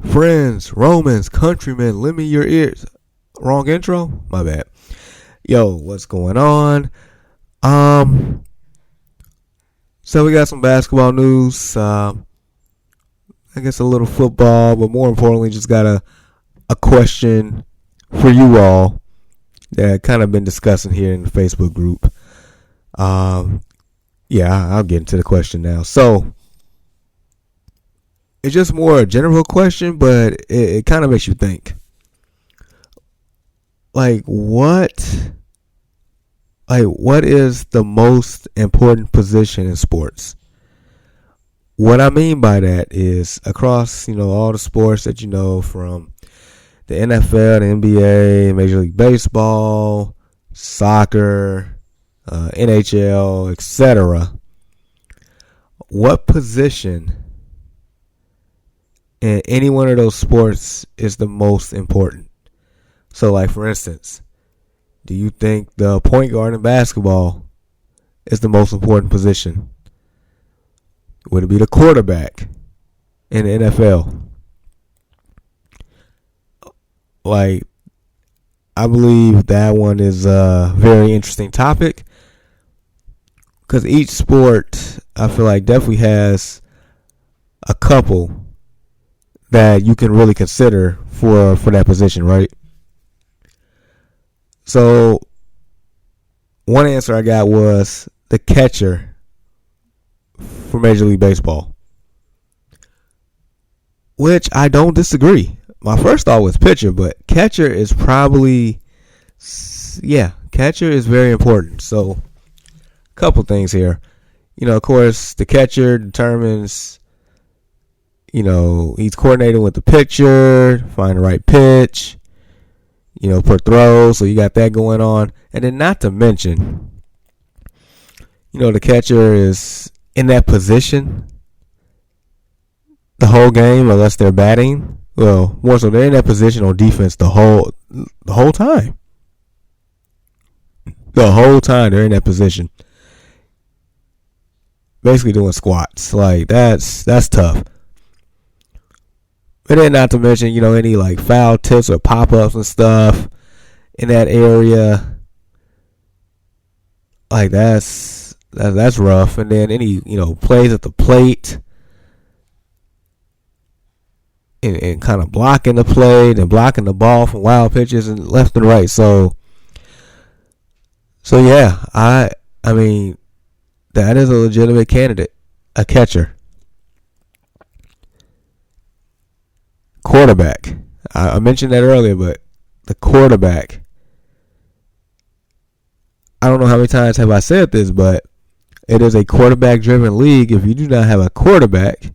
Friends, Romans, countrymen, lend me your ears. Wrong intro? My bad. Yo, what's going on? So we got some basketball news. I guess a little football, but more importantly, just got a question for you all that I kind of been discussing here in the Facebook group. Yeah, I'll get into the question now. So it's just more a general question, but it kind of makes you think. What is the most important position in sports? What I mean by that is across, all the sports that from the NFL, the NBA, Major League Baseball, soccer, NHL, etc. What position in any one of those sports is the most important? So, for instance, do you think the point guard in basketball is the most important position? Would it be the quarterback in the NFL? I believe that one is a very interesting topic because each sport, I feel like, definitely has a couple that you can really consider for that position, right? So one answer I got was the catcher for Major League Baseball, which I don't disagree. My first thought was pitcher, but catcher is probably, catcher is very important. So a couple things here. Of course, the catcher determines, he's coordinating with the pitcher, find the right pitch, per throw. So you got that going on. And then not to mention, the catcher is in that position the whole game unless they're batting. Well, more so they're in that position on defense the whole time. The whole time they're in that position. Basically doing squats. That's tough. And then not to mention, any foul tips or pop-ups and stuff in that area. That's rough. And then any, plays at the plate and kind of blocking the play and blocking the ball from wild pitches and left and right. So yeah, I mean, that is a legitimate candidate, a catcher. Quarterback. I mentioned that earlier, but the quarterback. I don't know how many times have I said this, but it is a quarterback-driven league. If you do not have a quarterback,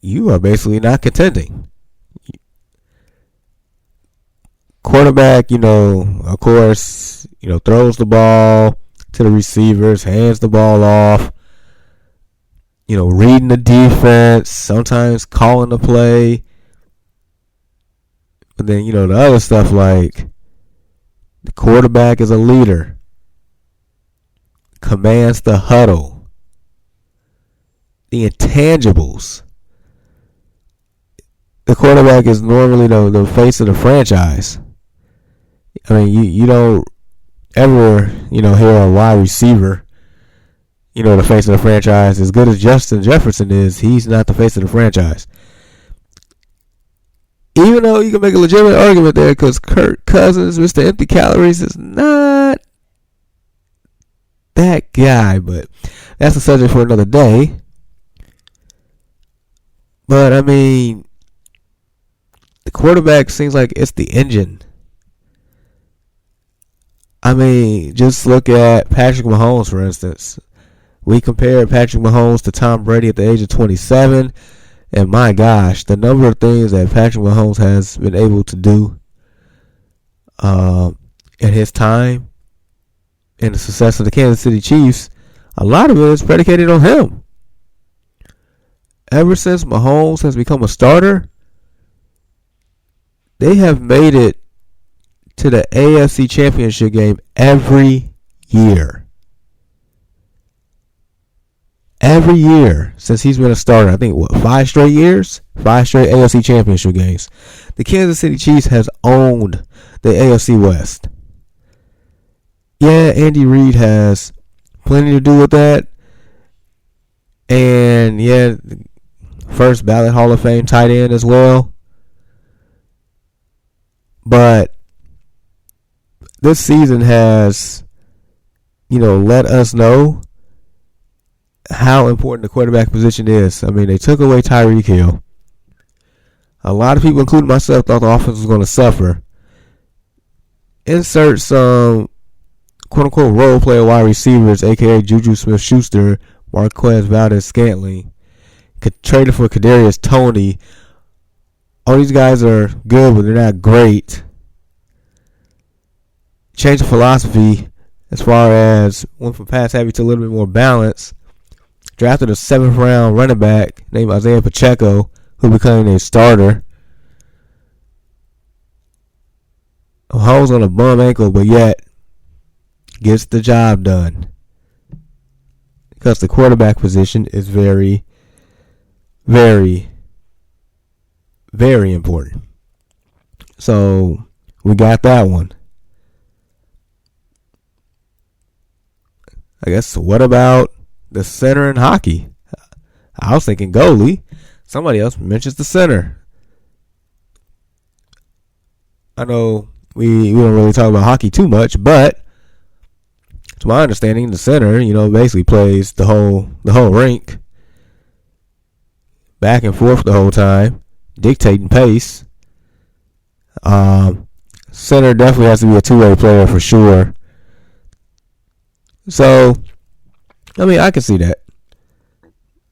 you are basically not contending. Quarterback, of course, throws the ball to the receivers, hands the ball off, reading the defense, sometimes calling the play. But then, the other stuff like the quarterback is a leader, commands the huddle, the intangibles. The quarterback is normally the face of the franchise. I mean, you don't ever, hear a wide receiver, the face of the franchise. As good as Justin Jefferson is, he's not the face of the franchise. Even though you can make a legitimate argument there because Kirk Cousins, Mr. Empty Calories, is not that guy. But that's a subject for another day. But, I mean, the quarterback seems like it's the engine. I mean, just look at Patrick Mahomes, for instance. We compared Patrick Mahomes to Tom Brady at the age of 27. And my gosh, the number of things that Patrick Mahomes has been able to do in his time and the success of the Kansas City Chiefs, a lot of it is predicated on him. Ever since Mahomes has become a starter, they have made it to the AFC Championship game every year. every year since he's been a starter, I think, 5 straight years? 5 straight AFC Championship games. The Kansas City Chiefs has owned the AFC West. Yeah, Andy Reid has plenty to do with that. And, yeah, first ballot Hall of Fame tight end as well. But this season has, let us know how important the quarterback position is. I mean, they took away Tyreek Hill. A lot of people, including myself, thought the offense was going to suffer. Insert some quote-unquote role player wide receivers, a.k.a. Juju Smith-Schuster, Marquez Valdez-Scantling, traded for Kadarius Toney. All these guys are good, but they're not great. Change of philosophy as far as went from pass heavy to a little bit more balance. Drafted a 7th round running back named Isaiah Pacheco, who became a starter. Mahomes on a bum ankle, but yet gets the job done. Because the quarterback position is very, very, very important. So we got that one. I guess, what about the center in hockey? I was thinking goalie. Somebody else mentions the center. I know we don't really talk about hockey too much, but to my understanding, the center, basically plays the whole rink, back and forth the whole time, dictating pace. Center definitely has to be a two-way player for sure. So, I mean, I can see that.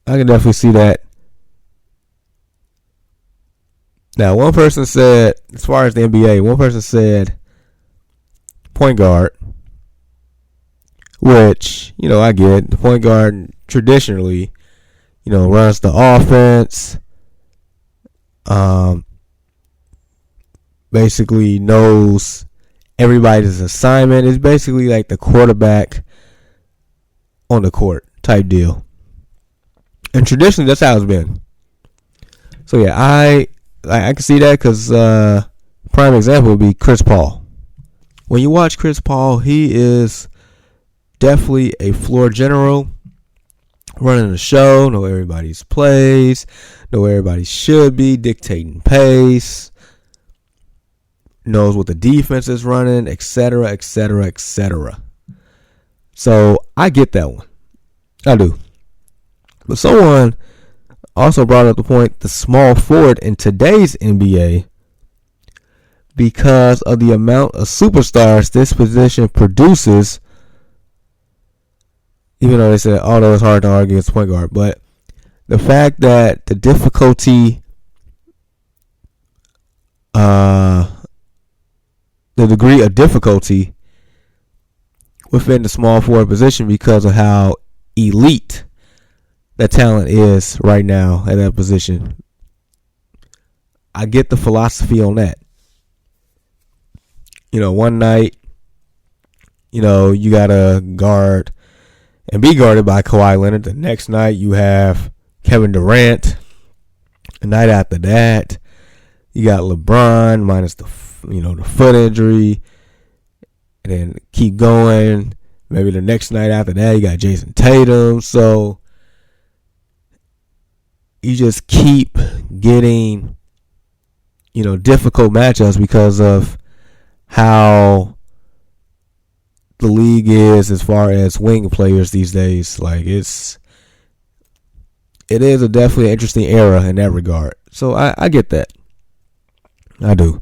I can definitely see that. Now, one person said, as far as the NBA, one person said point guard, which, I get. The point guard traditionally, runs the offense, basically knows everybody's assignment. It's basically like the quarterback on the court type deal. And traditionally, that's how it's been. So, yeah, I can see that because prime example would be Chris Paul. When you watch Chris Paul, he is definitely a floor general, running the show, know everybody's plays, know where everybody should be, dictating pace, knows what the defense is running, etc., etc., etc. So I get that one. I do. But someone also brought up the point, the small forward in today's NBA, because of the amount of superstars this position produces, even though they said, although it's hard to argue against point guard, but the fact that the difficulty, the degree of difficulty within the small forward position because of how elite that talent is right now at that position. I get the philosophy on that. One night, you gotta guard and be guarded by Kawhi Leonard. The next night you have Kevin Durant. The night after that, you got LeBron minus the foot injury. And then keep going. Maybe the next night after that, you got Jason Tatum. So you just keep getting, difficult matchups because of how the league is as far as wing players these days. Like it is a definitely interesting era in that regard. So I get that. I do.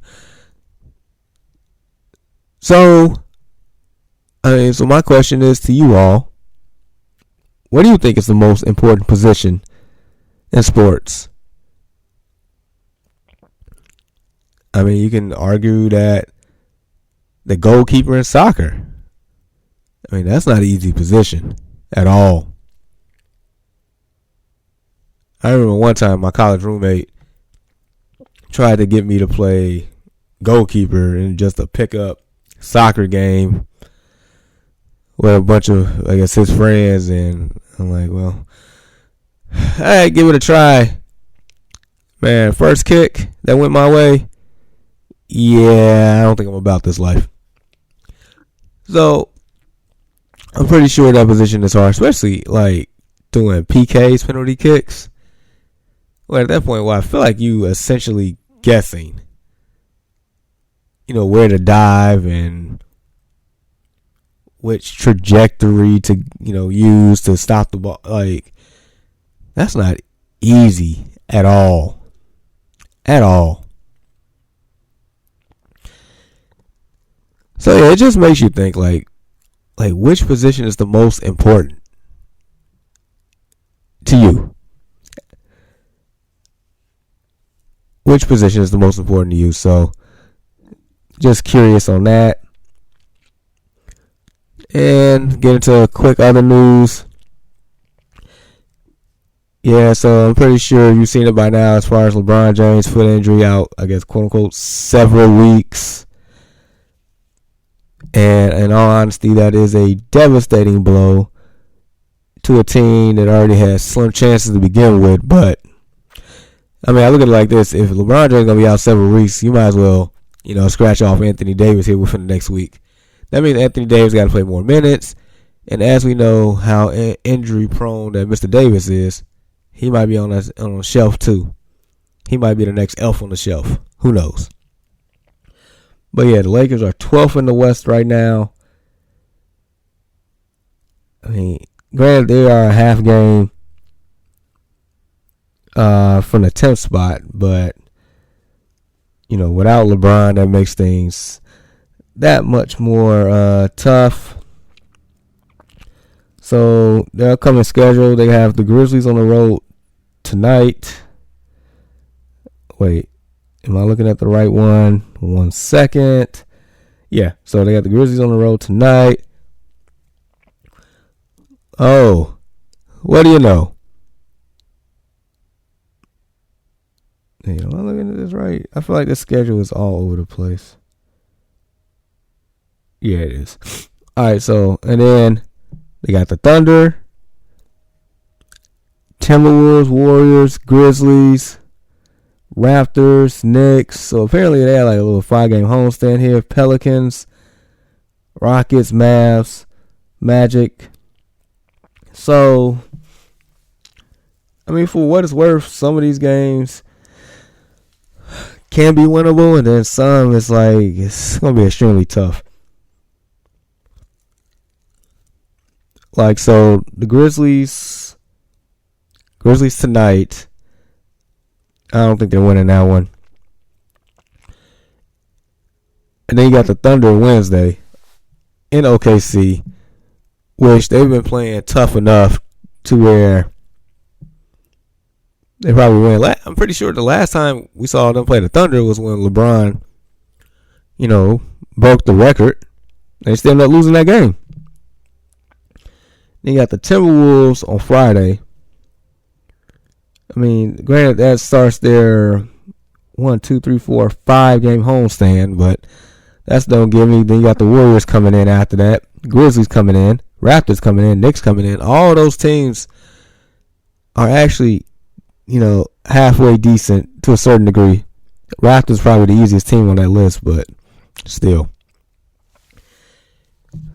So my question is to you all, what do you think is the most important position in sports? I mean, you can argue that the goalkeeper in soccer, I mean, that's not an easy position at all. I remember one time my college roommate tried to get me to play goalkeeper in just a pickup soccer game with a bunch of, I guess, his friends, and I'm like, well, Hey, give it a try. Man, first kick that went my way. Yeah, I don't think I'm about this life. So, I'm pretty sure that position is hard, especially like doing PKs, penalty kicks. Well, at that point, I feel like you essentially guessing, where to dive and which trajectory to, use to stop the ball. Like, that's not easy at all. At all. So yeah, it just makes you think like which position is the most important to you? Which position is the most important to you? So just curious on that. And get into quick other news. Yeah, so I'm pretty sure you've seen it by now as far as LeBron James' foot injury out, I guess, quote unquote, several weeks. And in all honesty, that is a devastating blow to a team that already has slim chances to begin with. But, I mean, I look at it like this. If LeBron James is going to be out several weeks, you might as well, scratch off Anthony Davis here within the next week. That means Anthony Davis got to play more minutes. And as we know how injury prone that Mr. Davis is, he might be on a shelf too. He might be the next elf on the shelf. Who knows? But yeah, the Lakers are 12th in the West right now. I mean, granted, they are a half game from the 10th spot, but without LeBron, that makes things that much more tough. So their upcoming schedule, they have the Grizzlies on the road tonight. Wait, am I looking at the right one? 1 second. Yeah, so they got the Grizzlies on the road tonight. Oh, what do you know? Am I looking at this right? I feel like the schedule is all over the place. Yeah, it is. All right, so, and then they got the Thunder, Timberwolves, Warriors, Grizzlies, Raptors, Knicks. So apparently they had like a little 5-game homestand here. Pelicans, Rockets, Mavs, Magic. So, I mean, for what it's worth, some of these games can be winnable, and then some it's going to be extremely tough. Like, so the Grizzlies tonight, I don't think they're winning that one. And then you got the Thunder Wednesday in OKC, which they've been playing tough enough to where they probably win. I'm pretty sure the last time we saw them play the Thunder was when LeBron, broke the record. They still ended up losing that game. Then you got the Timberwolves on Friday. I mean, granted, that starts their 5-game homestand, but that's don't give me. Then you got the Warriors coming in after that, Grizzlies coming in, Raptors coming in, Knicks coming in. All those teams are actually, halfway decent to a certain degree. Raptors probably the easiest team on that list, but still.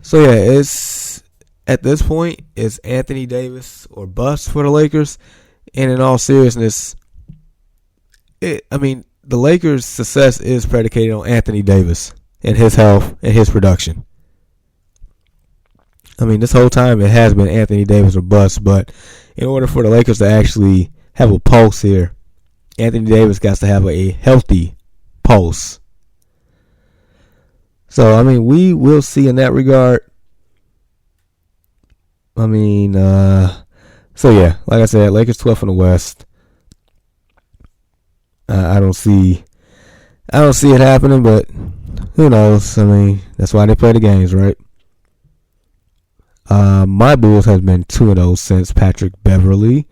So yeah, it's at this point it's Anthony Davis or bust for the Lakers. And in all seriousness, the Lakers' success is predicated on Anthony Davis and his health and his production. I mean, this whole time it has been Anthony Davis or bust, but in order for the Lakers to actually have a pulse here, Anthony Davis got to have a healthy pulse. So, I mean, we will see in that regard. I mean, so yeah, like I said, Lakers 12th in the West. I don't see it happening, but who knows? I mean, that's why they play the games, right? My Bulls have been 2-0 since Patrick Beverley.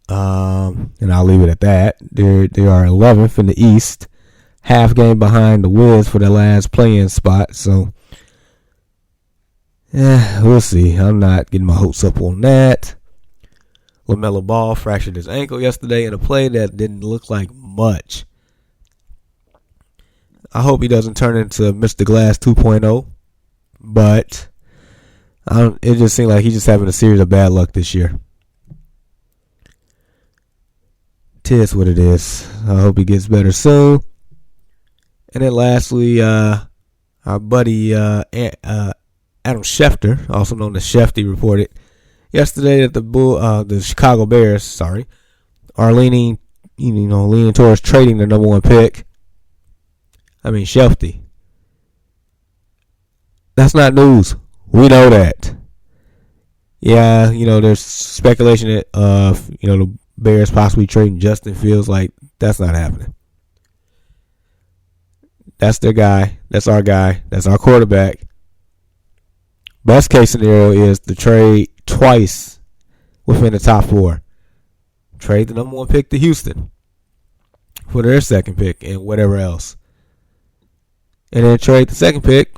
And I'll leave it at that. They are 11th in the East, half game behind the Wiz for their last play-in spot. So, yeah, we'll see. I'm not getting my hopes up on that. LaMelo Ball fractured his ankle yesterday in a play that didn't look like much. I hope he doesn't turn into Mr. Glass 2.0, but it just seemed like he's just having a series of bad luck this year. Tis what it is. I hope he gets better soon. And then lastly, our buddy Adam Schefter, also known as Shefty, reported yesterday that the Chicago Bears, are leaning towards trading the number one pick. Shefty. That's not news. We know that. Yeah, there's speculation that the Bears possibly trading Justin Fields. Like, that's not happening. That's their guy. That's our guy. That's our quarterback. Best case scenario is to trade twice within the top 4. Trade the number one pick to Houston for their second pick and whatever else. And then trade the second pick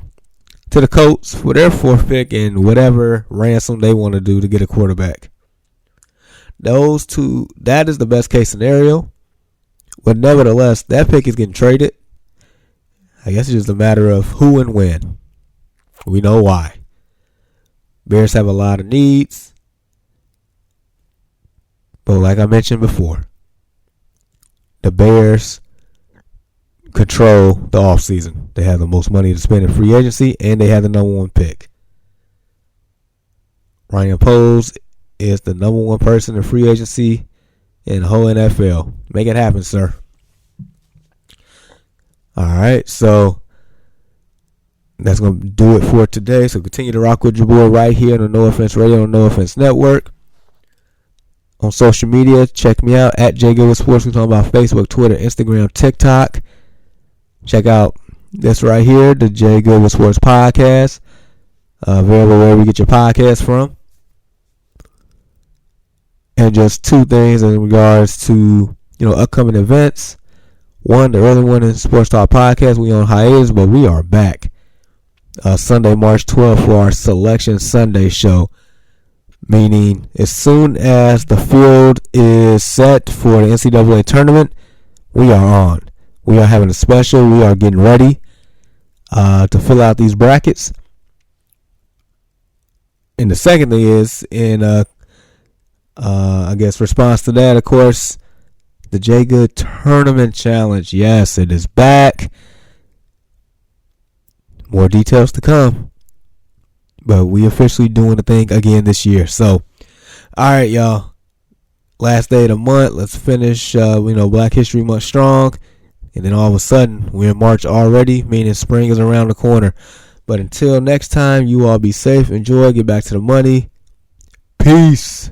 to the Colts for their 4th pick and whatever ransom they want to do to get a quarterback. Those two, that is the best case scenario. But nevertheless, that pick is getting traded. I guess it's just a matter of who and when. We know why. Bears have a lot of needs. But like I mentioned before, the Bears control the offseason. They have the most money to spend in free agency, and they have the number one pick. Ryan Poles is the number one person in free agency in the whole NFL. Make it happen, sir. All right, so that's going to do it for today. So continue to rock with your boy right here on the No Offense Radio and No Offense Network. On social media, check me out at JGoodWithSports. We're talking about Facebook, Twitter, Instagram, TikTok. Check out this right here, the J Good with Sports podcast. Available wherever you get your podcast from. And just 2 things in regards to upcoming events. One, the early morning Sports Talk podcast. We on hiatus, but we are back. Sunday, March 12th for our Selection Sunday show. Meaning, as soon as the field is set for the NCAA tournament, we are on. We are having a special. We are getting ready to fill out these brackets. And the second thing is, response to that, of course, the J Good Tournament Challenge. Yes, it is back. More details to come. But we officially doing the thing again this year. So, all right, y'all. Last day of the month. Let's finish, Black History Month strong. And then all of a sudden, we're in March already, meaning spring is around the corner. But until next time, you all be safe, enjoy, get back to the money. Peace.